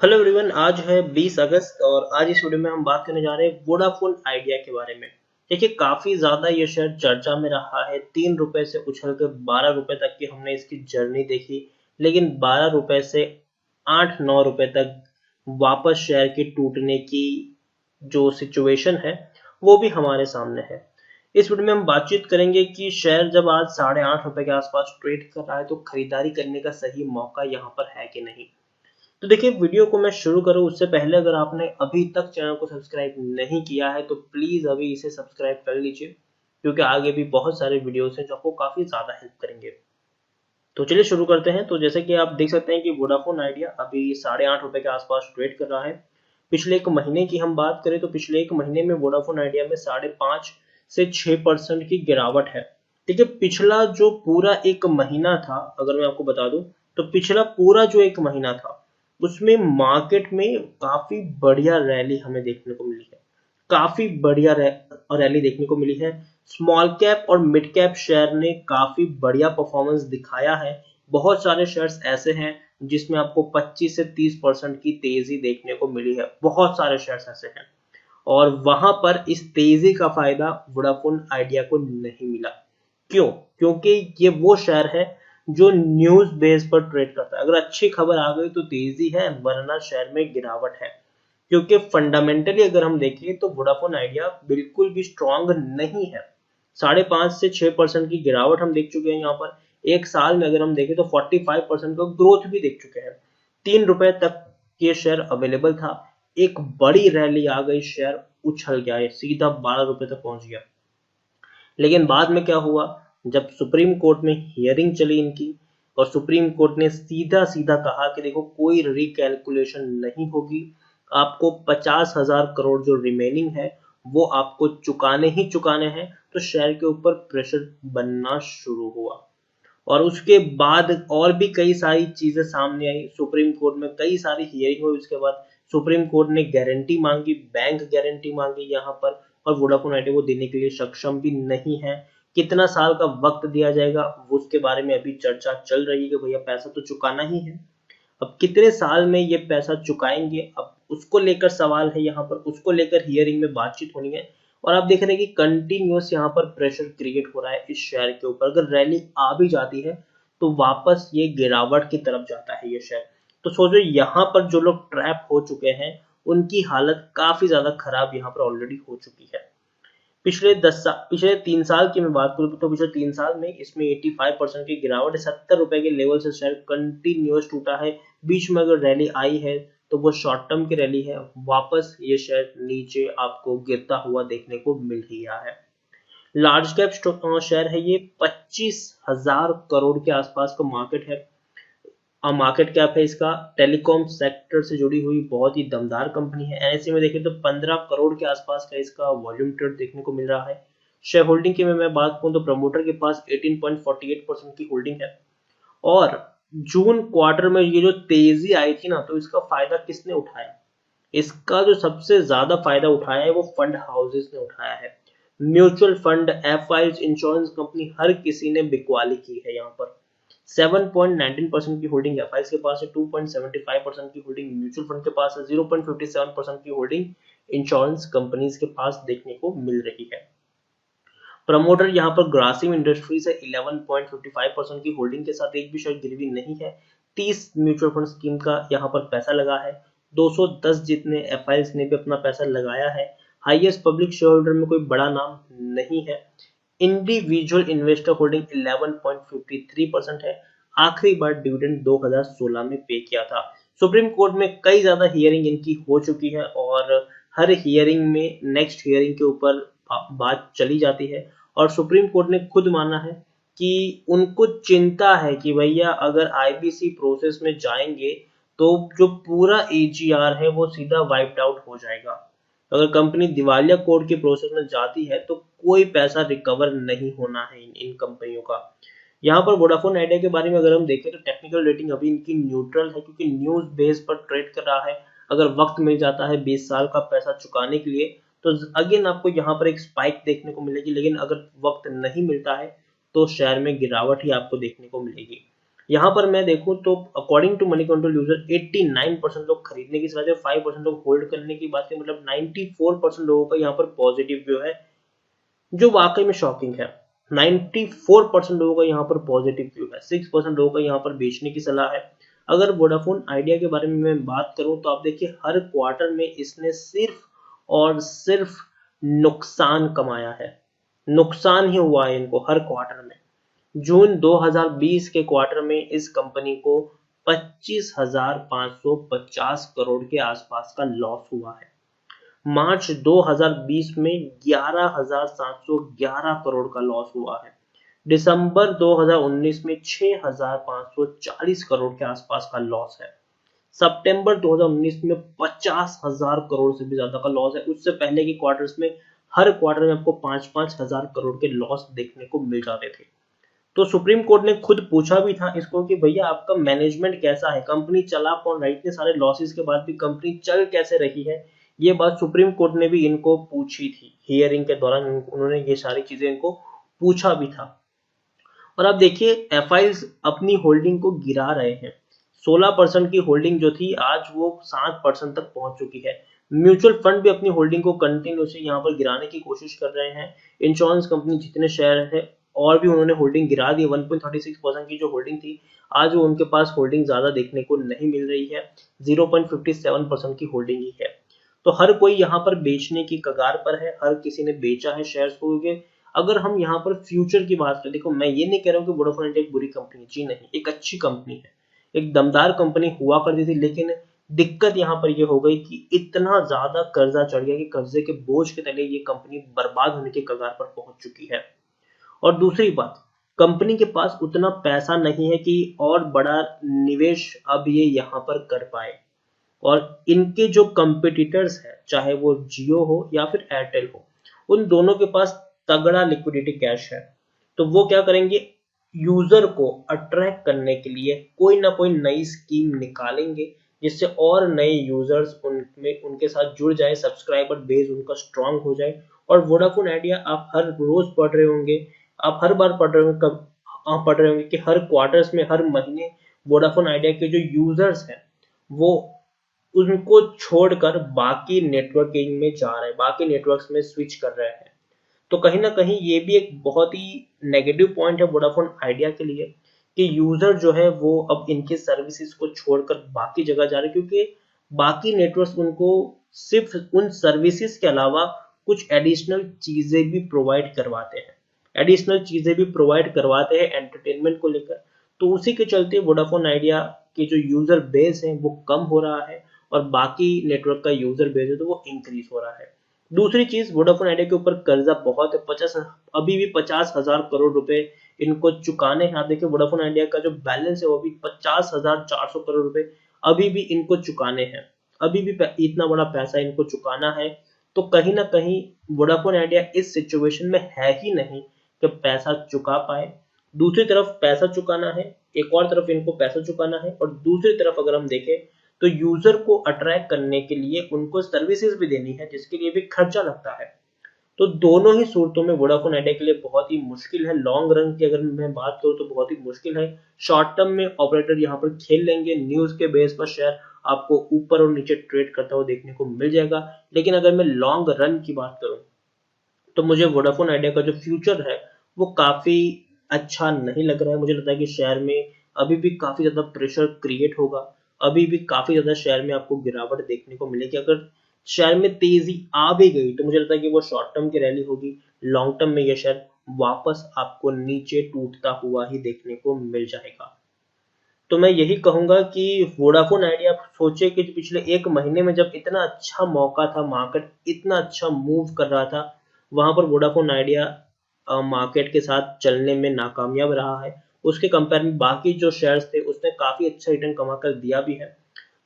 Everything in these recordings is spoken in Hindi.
हेलो एवरीवन, आज है 20 अगस्त और आज इस वीडियो में हम बात करने जा रहे हैं वोडाफोन आइडिया के बारे में। देखिए, काफी ज्यादा ये शेयर चर्चा में रहा है। 3 रुपए से उछल कर 12 रुपए तक की हमने इसकी जर्नी देखी, लेकिन 12 रुपए से 8-9 रुपए तक वापस शेयर के टूटने की जो सिचुएशन है वो भी हमारे सामने है। इस वीडियो में हम बातचीत करेंगे कि शेयर जब आज 8.5 रुपए के आसपास ट्रेड कर रहा है तो खरीदारी करने का सही मौका यहाँ पर है कि नहीं। तो देखिए, वीडियो को मैं शुरू करूं उससे पहले अगर आपने अभी तक चैनल को सब्सक्राइब नहीं किया है तो प्लीज अभी इसे सब्सक्राइब कर लीजिए, क्योंकि आगे भी बहुत सारे वीडियोस हैं जो आपको काफी ज्यादा हेल्प करेंगे। तो चलिए शुरू करते हैं। तो जैसे कि आप देख सकते हैं कि वोडाफोन आइडिया अभी 8.5 रुपए के आसपास ट्रेड कर रहा है। पिछले एक महीने की हम बात करें तो पिछले एक महीने में वोडाफोन आइडिया में 5.5 से 6% की गिरावट है। देखिए, पिछला जो पूरा एक महीना था, अगर मैं आपको बता दूं तो पिछला पूरा जो एक महीना था उसमें मार्केट में काफी बढ़िया रैली हमें देखने को मिली है। काफी बढ़िया रैली देखने को मिली है। स्मॉल कैप और मिड कैप शेयर ने काफी बढ़िया परफॉर्मेंस दिखाया है। बहुत सारे शेयर्स ऐसे हैं जिसमें आपको 25 से 30% की तेजी देखने को मिली है। बहुत सारे शेयर्स ऐसे हैं और वहां पर इस तेजी का फायदा वोडाफोन आइडिया को नहीं मिला। क्यों? क्योंकि ये वो शेयर है जो न्यूज बेस पर ट्रेड करता है। अगर अच्छी खबर आ गई तो तेजी है, वरना शेयर में गिरावट है। क्योंकि फंडामेंटली अगर हम देखें तो वोडाफोन आइडिया बिल्कुल भी स्ट्रांग नहीं है। 5.5 से 6% की गिरावट हम देख चुके हैं। यहाँ पर एक साल में अगर हम देखें तो 45% का ग्रोथ भी देख चुके हैं। 3 रुपए तक ये शेयर अवेलेबल था, एक बड़ी रैली आ गई, शेयर उछल गया, सीधा 12 रुपए तक पहुंच गया। लेकिन बाद में क्या हुआ, जब सुप्रीम कोर्ट में हियरिंग चली इनकी और सुप्रीम कोर्ट ने सीधा सीधा कहा कि देखो, कोई रिकैलकुलेशन नहीं होगी, आपको 50,000 करोड़ जो रिमेनिंग है वो आपको चुकाने ही चुकाने हैं। तो शेयर के ऊपर प्रेशर बनना शुरू हुआ और उसके बाद और भी कई सारी चीजें सामने आई। सुप्रीम कोर्ट में कई सारी हियरिंग हुई, उसके बाद सुप्रीम कोर्ट ने गारंटी मांगी, बैंक गारंटी मांगी यहाँ पर, और वोडाफोन आइडिया को देने के लिए सक्षम भी नहीं है। कितना साल का वक्त दिया जाएगा उसके बारे में अभी चर्चा चल रही है कि भैया पैसा तो चुकाना ही है। अब कितने साल में ये पैसा चुकाएंगे, अब उसको लेकर सवाल है यहाँ पर, उसको लेकर हियरिंग में बातचीत होनी है। और आप देख रहे हैं कि कंटिन्यूअस यहाँ पर प्रेशर क्रिएट हो रहा है इस शेयर के ऊपर। अगर रैली आ भी जाती है तो वापस ये गिरावट की तरफ जाता है ये शेयर। तो सोचो, यहाँ पर जो लोग ट्रैप हो चुके हैं उनकी हालत काफी ज्यादा खराब यहाँ पर ऑलरेडी हो चुकी है। पिछले 3 साल की मैं बात करूँ तो पिछले 3 साल में इसमें 85% की गिरावट है। 70 रुपए के लेवल से शेयर कंटिन्यूअस टूटा है। बीच में अगर रैली आई है तो वो शॉर्ट टर्म की रैली है, वापस ये शेयर नीचे आपको गिरता हुआ देखने को मिल ही रहा है। लार्ज कैप शेयर है ये, 25,000 करोड़ के आसपास का मार्केट है। मार्केट कैप है इसका। टेलीकॉम सेक्टर से जुड़ी हुई बहुत ही दमदार कंपनी है। एनएसई में देखें तो 15 करोड़ के आसपास का इसका वॉल्यूम ट्रेड देखने को मिल रहा है। शेयर होल्डिंग की मैं बात करूं तो प्रमोटर के पास 18.48% की होल्डिंग है। और जून क्वार्टर में ये जो तेजी आई थी ना, तो इसका फायदा किसने उठाया? इसका जो सबसे ज्यादा फायदा उठाया है वो फंड हाउसेस ने उठाया है। Mutual fund, FIIs, insurance company, हर किसी ने बिकवाली की है। यहाँ पर 7.19% की होल्डिंग एफआईज के पास है, 2.75% की होल्डिंग म्यूचुअल फंड के पास है, 0.57% की होल्डिंग इंश्योरेंस कंपनीज के पास देखने को मिल रही है। प्रमोटर यहाँ पर ग्रासिम इंडस्ट्रीज है, 11.55% की होल्डिंग के साथ, एक भी शेयर गिरवी नहीं है। 30 म्यूचुअल फंड स्कीम का यहाँ पर पैसा लगा है। 210 जितने एफआईज ने भी अपना पैसा लगाया है। हाईएस्ट पब्लिक शेयर होल्डर में कोई बड़ा नाम नहीं है। इंडिविजुअल इन्वेस्टर होल्डिंग 11.53% है। आखिरी बार डिविडेंड 2016 में पे किया था। सुप्रीम कोर्ट में कई ज्यादा हियरिंग इनकी हो चुकी है और हर हियरिंग में नेक्स्ट हियरिंग के ऊपर बात चली जाती है। और सुप्रीम कोर्ट ने खुद माना है कि उनको चिंता है कि भैया अगर आईबीसी प्रोसेस में जाएंगे तो जो पूरा एजीआर है वो सीधा वाइप्ड आउट हो जाएगा। अगर कंपनी दिवालिया कोड की प्रोसेस में जाती है तो कोई पैसा रिकवर नहीं होना है इन कंपनियों का। यहाँ पर वोडाफोन आइडिया के बारे में अगर हम देखें तो टेक्निकल रेटिंग अभी इनकी न्यूट्रल है, क्योंकि न्यूज बेस पर ट्रेड कर रहा है। अगर वक्त मिल जाता है 20 साल का पैसा चुकाने के लिए तो अगेन आपको यहाँ पर एक स्पाइक देखने को मिलेगी, लेकिन अगर वक्त नहीं मिलता है तो शेयर में गिरावट ही आपको देखने को मिलेगी। यहाँ पर मैं देखूं तो according to Money Control user 89% लोग खरीदने की सलाह दे, 5% लोग होल्ड करने की बात है, मतलब 94% लोगों का यहाँ पर पॉजिटिव व्यू है, जो वाकई में शॉकिंग है। 94% लोगों का यहाँ पर पॉजिटिव व्यू है, 6% लोगों का यहाँ पर बेचने की सलाह है। अगर वोडाफोन आइडिया के बारे में मैं बात करूं तो आप देखिए हर क्वार्टर में इसने सिर्फ और सिर्फ नुकसान कमाया है, नुकसान ही हुआ है इनको हर क्वार्टर में। जून 2020 के क्वार्टर में इस कंपनी को 25,550 करोड़ के आसपास का लॉस हुआ है। मार्च 2020 में 11,711 करोड़ का लॉस हुआ है। दिसंबर 2019 में 6,540 करोड़ के आसपास का लॉस है। सितंबर 2019 में 50,000 करोड़ से भी ज्यादा का लॉस है। उससे पहले के क्वार्टर्स में हर क्वार्टर में आपको 5-5 हजार करोड़ के लॉस देखने को मिल जाते थे। तो सुप्रीम कोर्ट ने खुद पूछा भी था इसको कि भैया आपका मैनेजमेंट कैसा है, कंपनी चला कौन रहा है, इतने सारे लॉसेस के बाद भी कंपनी चल कैसे रही है। ये बात सुप्रीम कोर्ट ने भी इनको पूछी थी, हियरिंग के दौरान उन्होंने ये सारी चीजें इनको पूछा भी था। और आप देखिए एफआईज अपनी होल्डिंग को गिरा रहे हैं। 16% की होल्डिंग जो थी आज वो 7% तक पहुंच चुकी है। म्यूचुअल फंड भी अपनी होल्डिंग को कंटिन्यूसली यहाँ पर गिराने की कोशिश कर रहे हैं। इंश्योरेंस कंपनी जितने शेयर है और भी उन्होंने होल्डिंग गिरा दी। 1.36% की जो होल्डिंग थी आज वो उनके पास होल्डिंग ज्यादा देखने को नहीं मिल रही है, 0.57% की होल्डिंग ही है। तो हर कोई यहाँ पर बेचने की कगार पर है, हर किसी ने बेचा है शेयर्स को, क्योंकि अगर हम यहाँ पर फ्यूचर की बात करें, देखो मैं ये नहीं कह रहा हूँ कि वोडाफोन इंडिया एक बुरी कंपनी, जी नहीं, एक अच्छी कंपनी है, एक दमदार कंपनी हुआ करती थी। लेकिन दिक्कत यहाँ पर ये हो गई कि इतना ज्यादा कर्जा चढ़ गया कि कर्जे के बोझ के तले ये कंपनी बर्बाद होने के कगार पर पहुंच चुकी है। और दूसरी बात, कंपनी के पास उतना पैसा नहीं है कि और बड़ा निवेश अब ये यहाँ पर कर पाए। और इनके जो कंपिटिटर्स हैं, चाहे वो जियो हो या फिर एयरटेल हो, उन दोनों के पास तगड़ा लिक्विडिटी कैश है। तो वो क्या करेंगे, यूजर को अट्रैक्ट करने के लिए कोई ना कोई नई स्कीम निकालेंगे जिससे और नए यूजर्स उनमें उनके साथ जुड़ जाए, सब्सक्राइबर बेस उनका स्ट्रांग हो जाए। और वोडाफोन आइडिया आप हर रोज पढ़ रहे होंगे, आप हर बार पढ़ रहे होंगे, कब आप पढ़ रहे होंगे कि हर क्वार्टर्स में, हर महीने वोडाफोन आइडिया के जो यूजर्स हैं वो उनको छोड़कर बाकी नेटवर्किंग में जा रहे हैं, बाकी नेटवर्क्स में स्विच कर रहे हैं। तो कहीं ना कहीं ये भी एक बहुत ही नेगेटिव पॉइंट है वोडाफोन आइडिया के लिए कि यूजर जो है वो अब इनकी सर्विसेज को छोड़कर बाकी जगह जा रहे हैं, क्योंकि बाकी नेटवर्क्स उनको सिर्फ उन सर्विसेज के अलावा कुछ एडिशनल चीजें भी प्रोवाइड करवाते हैं, एंटरटेनमेंट को लेकर। तो उसी के चलते वोडाफोन आइडिया के जो यूजर बेस है वो कम हो रहा है और बाकी नेटवर्क का यूजर बेस है तो वो इंक्रीज हो रहा है। दूसरी चीज, वोडाफोन आइडिया के ऊपर कर्जा बहुत है, 50, अभी भी 50,000 करोड़ रुपए इनको चुकाने हैं। आप देखिए वोडाफोन आइडिया का जो बैलेंस है वो भी 50,400 करोड़ रुपए अभी भी इनको चुकाने हैं, अभी भी इतना बड़ा पैसा इनको चुकाना है। तो कहीं ना कहीं वोडाफोन आइडिया इस सिचुएशन में है ही नहीं कि पैसा चुका पाए। दूसरी तरफ पैसा चुकाना है, एक और तरफ इनको पैसा चुकाना है, और दूसरी तरफ अगर हम देखें तो यूजर को अट्रैक्ट करने के लिए उनको सर्विसेज भी देनी है जिसके लिए भी खर्चा लगता है। तो दोनों ही सूरतों में वोडाफोन आइडिया के लिए बहुत ही मुश्किल है। लॉन्ग रन की अगर मैं बात करूं तो बहुत ही मुश्किल है। शॉर्ट टर्म में ऑपरेटर यहाँ पर खेल लेंगे, न्यूज के बेस पर शेयर आपको ऊपर और नीचे ट्रेड करता हुआ देखने को मिल जाएगा। लेकिन अगर मैं लॉन्ग रन की बात करूं तो मुझे वोडाफोन आइडिया का जो फ्यूचर है वो काफी अच्छा नहीं लग रहा है। मुझे लगता है कि शेयर में अभी भी काफी ज्यादा प्रेशर क्रिएट होगा, अभी भी काफी ज्यादा शेयर में आपको गिरावट देखने को मिलेगी। अगर शेयर में तेजी आ भी गई तो मुझे लगता है कि वो शॉर्ट टर्म की रैली होगी, लॉन्ग टर्म में ये शेयर वापस आपको नीचे टूटता हुआ ही देखने को मिल जाएगा। तो मैं यही कहूंगा कि वोडाफोन आइडिया, आप सोचे कि पिछले एक महीने में जब इतना अच्छा मौका था, मार्केट इतना अच्छा मूव कर रहा था, वहां पर वोडाफोन आइडिया मार्केट के साथ चलने में नाकामयाब रहा है। उसके कंपेयर में बाकी जो शेयर्स थे उसने काफी अच्छा रिटर्न कमा कर दिया भी है।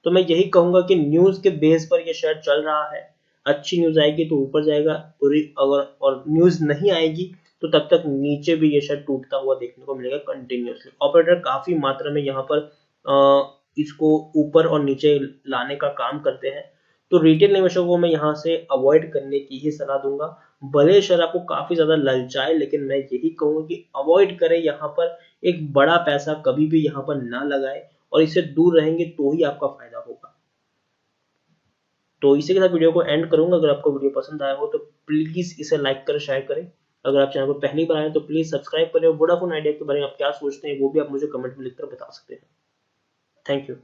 तो मैं यही कहूंगा कि न्यूज के बेस पर ये शेयर चल रहा है, अच्छी न्यूज आएगी तो ऊपर जाएगा, पूरी अगर और न्यूज नहीं आएगी तो तब तक नीचे भी ये शेयर टूटता हुआ देखने को मिलेगा कंटिन्यूअसली। ऑपरेटर काफी मात्रा में यहाँ पर इसको ऊपर और नीचे लाने का काम करते हैं। तो रिटेल निवेशकों को मैं यहाँ से अवॉइड करने की ही सलाह दूंगा। भले शेयर आपको काफी ज्यादा ललचाए लेकिन मैं यही कहूंगा कि अवॉइड करें यहाँ पर, एक बड़ा पैसा कभी भी यहाँ पर ना लगाए और इससे दूर रहेंगे तो ही आपका फायदा होगा। तो इसी के साथ वीडियो को एंड करूंगा। अगर आपको वीडियो पसंद आया हो तो प्लीज इसे लाइक करें, शेयर करें। अगर आप चैनल पर पहली बार आए तो प्लीज सब्सक्राइब करें। वोडाफोन आइडिया के बारे में आप क्या सोचते हैं वो भी आप मुझे कमेंट में लिखकर बता सकते हैं। Thank you.